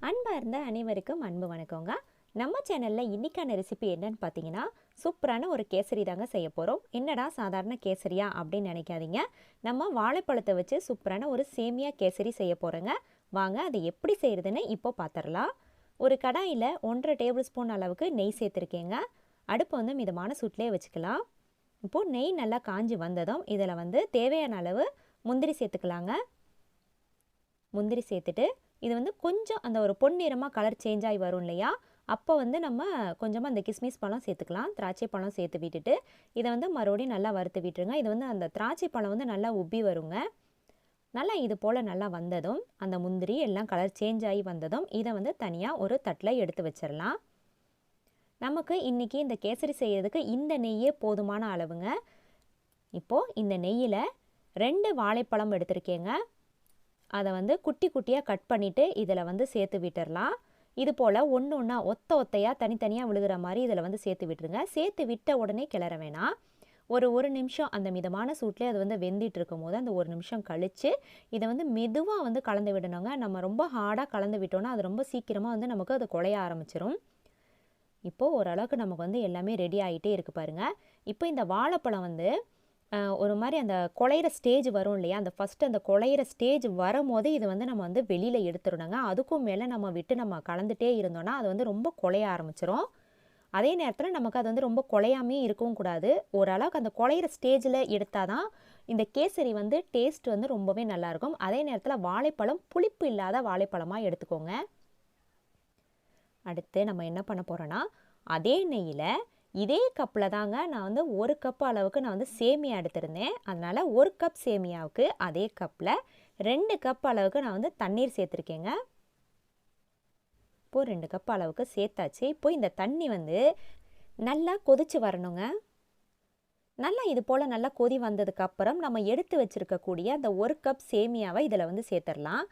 அன்பார்ந்த அனைவருக்கும் அன்பு வணக்கங்க. நம்ம சேனலில் இன்றைக்கான ரெசிபி என்னன்னு பார்த்தீங்கன்னா, சூப்பரான ஒரு கேசரி தாங்க செய்ய போகிறோம். என்னடா சாதாரண கேசரியா அப்படின்னு நினைக்காதீங்க. நம்ம வாழைப்பழத்தை வச்சு சூப்பரான ஒரு சேமியா கேசரி செய்ய போகிறோங்க. வாங்க அதை எப்படி செய்கிறதுன்னு இப்போ பார்த்துடலாம். ஒரு கடாயில் 1.5 டேபிள் ஸ்பூன் அளவுக்கு நெய் சேர்த்துருக்கேங்க. அடுப்பு வந்து மிதமான சூட்டிலே வச்சுக்கலாம். இப்போது நெய் நல்லா காஞ்சி வந்ததும் இதில் வந்து தேவையான அளவு முந்திரி சேர்த்துக்கலாங்க. முந்திரி சேர்த்துட்டு இது வந்து கொஞ்சம் அந்த ஒரு பொன்னிறமாக கலர் சேஞ்ச் ஆகி வரும் இல்லையா, அப்போ வந்து நம்ம கொஞ்சமாக அந்த கிஸ்மிஸ் பழம் சேர்த்துக்கலாம். திராட்சை பழம் சேர்த்து விட்டுட்டு இதை வந்து மறுபடியும் நல்லா வறுத்து விட்டுருங்க. இது வந்து அந்த திராட்சை பழம் வந்து நல்லா உப்பி வருங்க. நல்லா இது போல் நல்லா வந்ததும் அந்த முந்திரி எல்லாம் கலர் சேஞ்ச் ஆகி வந்ததும் இதை வந்து தனியாக ஒரு தட்டில் எடுத்து வச்சிடலாம். நமக்கு இன்றைக்கி இந்த கேசரி செய்கிறதுக்கு இந்த நெய்யே போதுமான அளவுங்க. இப்போது இந்த நெய்யில் 2 வாழைப்பழம் எடுத்திருக்கேங்க. அதை வந்து குட்டி குட்டியாக கட் பண்ணிவிட்டு இதில் வந்து சேர்த்து விட்டுடலாம். இது போல் ஒன்று ஒன்றா ஒத்தையாக தனித்தனியாக விழுகிற மாதிரி இதில் வந்து சேர்த்து விட்டுருங்க. சேர்த்து விட்ட உடனே கிளற வேணாம். ஒரு நிமிஷம் அந்த மிதமான சூட்லேயே அது வந்து வெந்திட்டு இருக்கும் போது அந்த 1 நிமிஷம் கழித்து இதை வந்து மெதுவாக வந்து கலந்து விடணுங்க. நம்ம ரொம்ப ஹார்டாக கலந்து விட்டோன்னா அது ரொம்ப சீக்கிரமாக வந்து நமக்கு அது குழைய ஆரம்பிச்சிடும். இப்போது ஓரளவுக்கு நமக்கு வந்து எல்லாமே ரெடி ஆகிட்டே இருக்குது பாருங்கள். இப்போ இந்த வாழைப்பழம் வந்து ஒரு மாதிரி அந்த குழையிற ஸ்டேஜ் வரும் இல்லையா, அந்த ஃபஸ்ட்டு அந்த குழையிற ஸ்டேஜ் வரும்போது இது வந்து நம்ம வந்து வெளியில் எடுத்துடணுங்க. அதுக்கும் மேலே நம்ம விட்டு நம்ம கலந்துகிட்டே இருந்தோன்னா அது வந்து ரொம்ப குழைய ஆரம்பிச்சிடும். அதே நேரத்தில் நமக்கு அது வந்து ரொம்ப குழையாமே இருக்கவும் கூடாது. ஓரளவுக்கு அந்த குழையிற ஸ்டேஜில் எடுத்தால் தான் இந்த கேசரி வந்து டேஸ்ட் வந்து ரொம்பவே நல்லாயிருக்கும். அதே நேரத்தில் வாழைப்பழம் புளிப்பு இல்லாத வாழைப்பழமாக எடுத்துக்கோங்க. அடுத்து நம்ம என்ன பண்ண போகிறோன்னா, அதே நெய்யில் இதே கப்பில் தாங்க நான் வந்து 1 கப் அளவுக்கு நான் வந்து சேமியா எடுத்திருந்தேன். அதனால் 1 கப் சேமியாவுக்கு அதே கப்பில் 2 கப் அளவுக்கு நான் வந்து தண்ணீர் சேர்த்துருக்கேங்க. இப்போது 2 கப் அளவுக்கு சேர்த்தாச்சு. இப்போ இந்த தண்ணி வந்து நல்லா கொதித்து வரணுங்க. நல்லா இது போல் நல்லா கொதி வந்ததுக்கப்புறம் நம்ம எடுத்து வச்சுருக்கக்கூடிய அந்த 1 கப் சேமியாவை இதில் வந்து சேர்த்துடலாம்.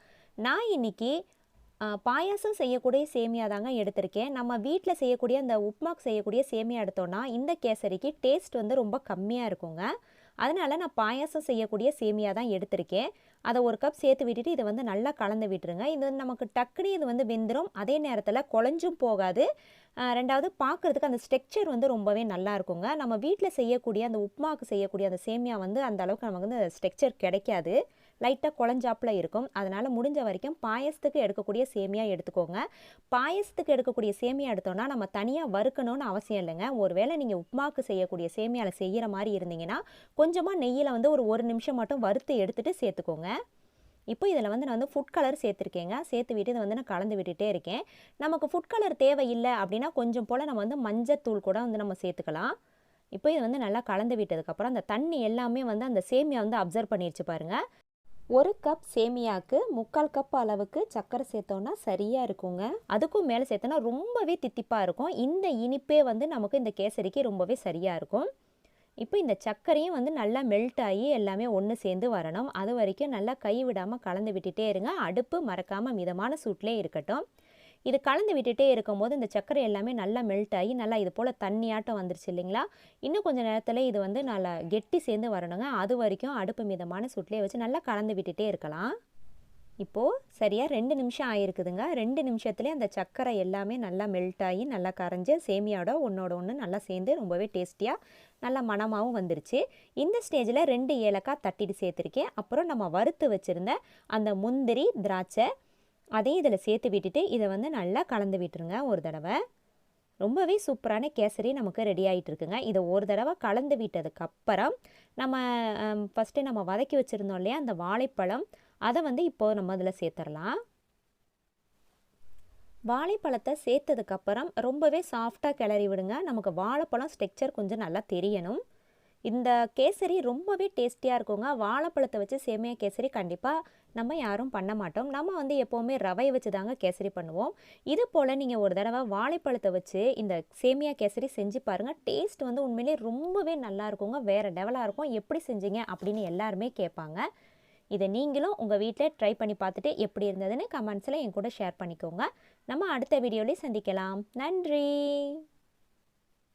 நான் இன்றைக்கி பாயாசம் செய்யக்கூடிய சேமியா தாங்க எடுத்திருக்கேன். நம்ம வீட்டில் செய்யக்கூடிய அந்த உப்மாக்கு செய்யக்கூடிய சேமியா எடுத்தோன்னா இந்த கேசரிக்கு டேஸ்ட் வந்து ரொம்ப கம்மியாக இருக்குங்க. அதனால் நான் பாயாசம் செய்யக்கூடிய சேமியா தான் எடுத்திருக்கேன். அதை 1 கப் சேர்த்து விட்டுட்டு இதை வந்து நல்லா கலந்து விட்டுருங்க. இது நமக்கு டக்குனு இது வந்து வெந்துடும். அதே நேரத்தில் குழஞ்சும் போகாது. ரெண்டாவது பார்க்குறதுக்கு அந்த ஸ்ட்ரக்சர் வந்து ரொம்பவே நல்லா இருக்குங்க. நம்ம வீட்டில் செய்யக்கூடிய அந்த உப்மாவுக்கு செய்யக்கூடிய அந்த சேமியா வந்து அந்த அளவுக்கு நமக்கு வந்து ஸ்ட்ரக்சர் கிடைக்காது. லைட்டாக குழஞ்சாப்பில் இருக்கும். அதனால் முடிஞ்ச வரைக்கும் பாயசத்துக்கு எடுக்கக்கூடிய சேமியா எடுத்துக்கோங்க. பாயசத்துக்கு எடுக்கக்கூடிய சேமியா எடுத்தோன்னா நம்ம தனியாக வறுக்கணும்னு அவசியம் இல்லைங்க. ஒருவேளை நீங்கள் உப்மாவுக்கு செய்யக்கூடிய சேமியாவில் செய்கிற மாதிரி இருந்தீங்கன்னா கொஞ்சமாக நெய்யில் வந்து ஒரு நிமிஷம் மட்டும் வறுத்து எடுத்துகிட்டு சேர்த்துக்கோங்க. இப்போ இதில் வந்து நான் வந்து ஃபுட் கலர் சேர்த்துருக்கேங்க. சேர்த்து விட்டு இதை வந்து நான் கலந்து விட்டுட்டே இருக்கேன். நமக்கு ஃபுட் கலர் தேவையில்லை அப்படின்னா கொஞ்சம் போல் நம்ம வந்து மஞ்சத்தூள் கூட வந்து நம்ம சேர்த்துக்கலாம். இப்போ இதை வந்து நல்லா கலந்து விட்டதுக்கப்புறம் அந்த தண்ணி எல்லாமே வந்து அந்த சேமியா வந்து அப்சர்வ் பண்ணிடுச்சு பாருங்கள். 1 கப் சேமியாவுக்கு 3/4 கப் அளவுக்கு சர்க்கரை சேர்த்தோன்னா சரியாக இருக்குங்க. அதுக்கும் மேலே சேர்த்தோன்னா ரொம்பவே தித்திப்பாக இருக்கும். இந்த இனிப்பே வந்து நமக்கு இந்த கேசரிக்கு ரொம்பவே சரியாக இருக்கும். இப்போ இந்த சர்க்கரையும் வந்து நல்லா மெல்ட் ஆகி எல்லாமே ஒன்று சேர்ந்து வரணும். அது வரைக்கும் நல்லா கை விடாமல் கலந்து விட்டுட்டே இருங்க. அடுப்பு மறக்காமல் மிதமான சூட்டிலே இருக்கட்டும். இது கலந்து விட்டுட்டே இருக்கும்போது இந்த சர்க்கரை எல்லாமே நல்லா மெல்ட் ஆகி நல்லா இது போல் தண்ணியாட்டம் வந்துருச்சு இல்லைங்களா. இன்னும் கொஞ்சம் நேரத்தில் இது வந்து நல்லா கெட்டி சேர்ந்து வரணுங்க. அது வரைக்கும் அடுப்பு மிதமான சூட்டிலே வச்சு நல்லா கலந்து விட்டுட்டே இருக்கலாம். இப்போது சரியாக 2 நிமிஷம் ஆகிருக்குதுங்க. 2 நிமிஷத்துலேயே அந்த சர்க்கரை எல்லாமே நல்லா மெல்ட் ஆகி நல்லா கரைஞ்சி சேமியாவோட ஒன்றோட ஒன்று நல்லா சேர்ந்து ரொம்பவே டேஸ்டியாக நல்லா மணமாகவும் வந்துருச்சு. இந்த ஸ்டேஜில் 2 ஏலக்காய் தட்டிட்டு சேர்த்துருக்கேன். அப்புறம் நம்ம வறுத்து வச்சுருந்த அந்த முந்திரி திராட்சை அதையும் இதில் சேர்த்து விட்டுட்டு இதை வந்து நல்லா கலந்து விட்டுருங்க ஒரு தடவை. ரொம்பவே சூப்பரான கேசரி நமக்கு ரெடி ஆகிட்டு இருக்குங்க. இதை ஒரு தடவை கலந்து விட்டதுக்கப்புறம் நம்ம ஃபஸ்ட்டு நம்ம வதக்கி வச்சுருந்தோம் இல்லையா அந்த வாழைப்பழம், அதை வந்து இப்போது நம்ம அதில் சேர்த்துடலாம். வாழைப்பழத்தை சேர்த்ததுக்கப்புறம் ரொம்பவே சாஃப்டாக கிளறி விடுங்க. நமக்கு வாழைப்பழம் ஸ்ட்ரக்சர் கொஞ்சம் நல்லா தெரியணும். இந்த கேசரி ரொம்பவே டேஸ்டியாக இருக்குங்க. வாழைப்பழத்தை வச்சு சேமியா கேசரி கண்டிப்பாக நம்ம யாரும் பண்ண மாட்டோம். நம்ம வந்து எப்போவுமே ரவை வச்சு தாங்க கேசரி பண்ணுவோம். இது போல் நீங்கள் ஒரு தடவை வாழைப்பழத்தை வச்சு இந்த சேமியா கேசரி செஞ்சு பாருங்கள். டேஸ்ட் வந்து உண்மையிலே ரொம்பவே நல்லா இருக்குங்க. வேறு லெவலாக இருக்கும். எப்படி செஞ்சீங்க அப்படின்னு எல்லாருமே கேட்பாங்க. இதை நீங்களும் உங்கள் வீட்டில் ட்ரை பண்ணி பார்த்துட்டு எப்படி இருந்ததுன்னு கமெண்ட்ஸில் என் கூட ஷேர் பண்ணிக்கோங்க. நம்ம அடுத்த வீடியோவில் சந்திக்கலாம். நன்றி.